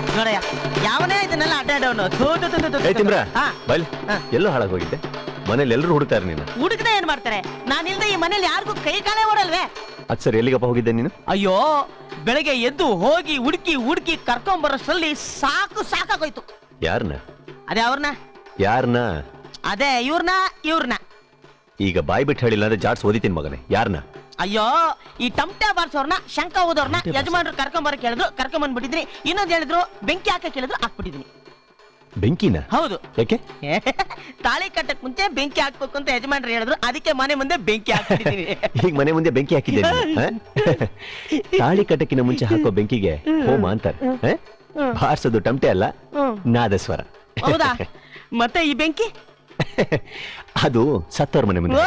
ನೋಡಯ್ಯ ಯಾವನೇ ಇದನ್ನೆಲ್ಲ ಅಡ್ಡಾಡವನು ಎಲ್ಲೋ ಹಾಳಾಗಿ ಹೋಗಿದ್ದೆ ಮನೇಲಿ ಎಲ್ಲರೂ ಹುಡುಕ್ತಾರೆ ನೀನು ಹುಡುಗದೆ ಏನ್ ಮಾಡ್ತಾರೆ ನಾನಿಲ್ದೆ ಈ ಮನೇಲಿ ಯಾರಿಗೂ ಕೈ ಕಾಲೇ ಓಡಲ್ವೇ ಅದ್ ಸರಿ ಎಲ್ಲಿಗಪ್ಪ ಹೋಗಿದ್ದೆ ನೀನು ಅಯ್ಯೋ ಬೆಳಗ್ಗೆ ಎದ್ದು ಹೋಗಿ ಹುಡುಕಿ ಕರ್ಕೊಂಡ್ ಬರೋಷ್ಟ್ರಲ್ಲಿ ಸಾಕಾಗೋಯ್ತು ಯಾರನ್ನ ಅದೇ ಅವ್ರನ್ನ ಯಾರನ್ನ ಅದೇ ಇವ್ರನ್ನ ಈಗ ಬಾಯ್ ಬಿಟ್ಟು ಹೇಳಿಲ್ಲ ಅಂದ್ರೆ ಜಾಡ್ಸ್ ಓದಿತೀನಿ ಮಗನೇ ಯಾರನ್ನ ಅಯ್ಯೋ ಈ ಟಮಟೆ ಬಾರ್ಸೋರ್ನ ಶಂಕ ಓದೋರ್ನ ಯಜಮಾನ್ರು ಕರ್ಕೊಂಬರಕ್ ಹೇಳಿದ್ರು ಕರ್ಕೊಂಬಂದ್ಬಿಟ್ಟಿದ್ರಿ ಇನ್ನೊಂದ್ ಹೇಳಿದ್ರು ಬೆಂಕಿ ಹಾಕಕ್ ಹೇಳಿದ್ರು ಹಾಕ್ಬಿಟ್ಟಿದೀನಿ ಬೆಂಕಿನ ಹೌದು ಯಾಕೆ ತಾಳಿ ಕಟ್ಟಕ್ ಮುಂಚೆ ಬೆಂಕಿ ಹಾಕ್ಬೇಕು ಅಂತ ಯಜಮಾನ್ರು ಹೇಳಿದ್ರು ಅದಕ್ಕೆ ಮನೆ ಮುಂದೆ ಬೆಂಕಿ ಹಾಕ್ಬಿಟ್ಟಿದೀನಿ ಈಗ ಮನೆ ಮುಂದೆ ಬೆಂಕಿ ಹಾಕಿದ್ದೇನೆ ತಾಳಿ ಕಟ್ಟಕ್ಕಿನ ಮುಂಚೆ ಹಾಕೋ ಬೆಂಕಿಗೆ ಹೋಮ ಅಂತಾರೆ ಬಾರ್ಸೋದು ಟಮಟೆ ಅಲ್ಲ ನಾದಸ್ವರ ಹೌದಾ ಮತ್ತೆ ಈ ಬೆಂಕಿ ಅದು ಸತ್ತವ್ರ ಮನೆ ಮುಂದೆ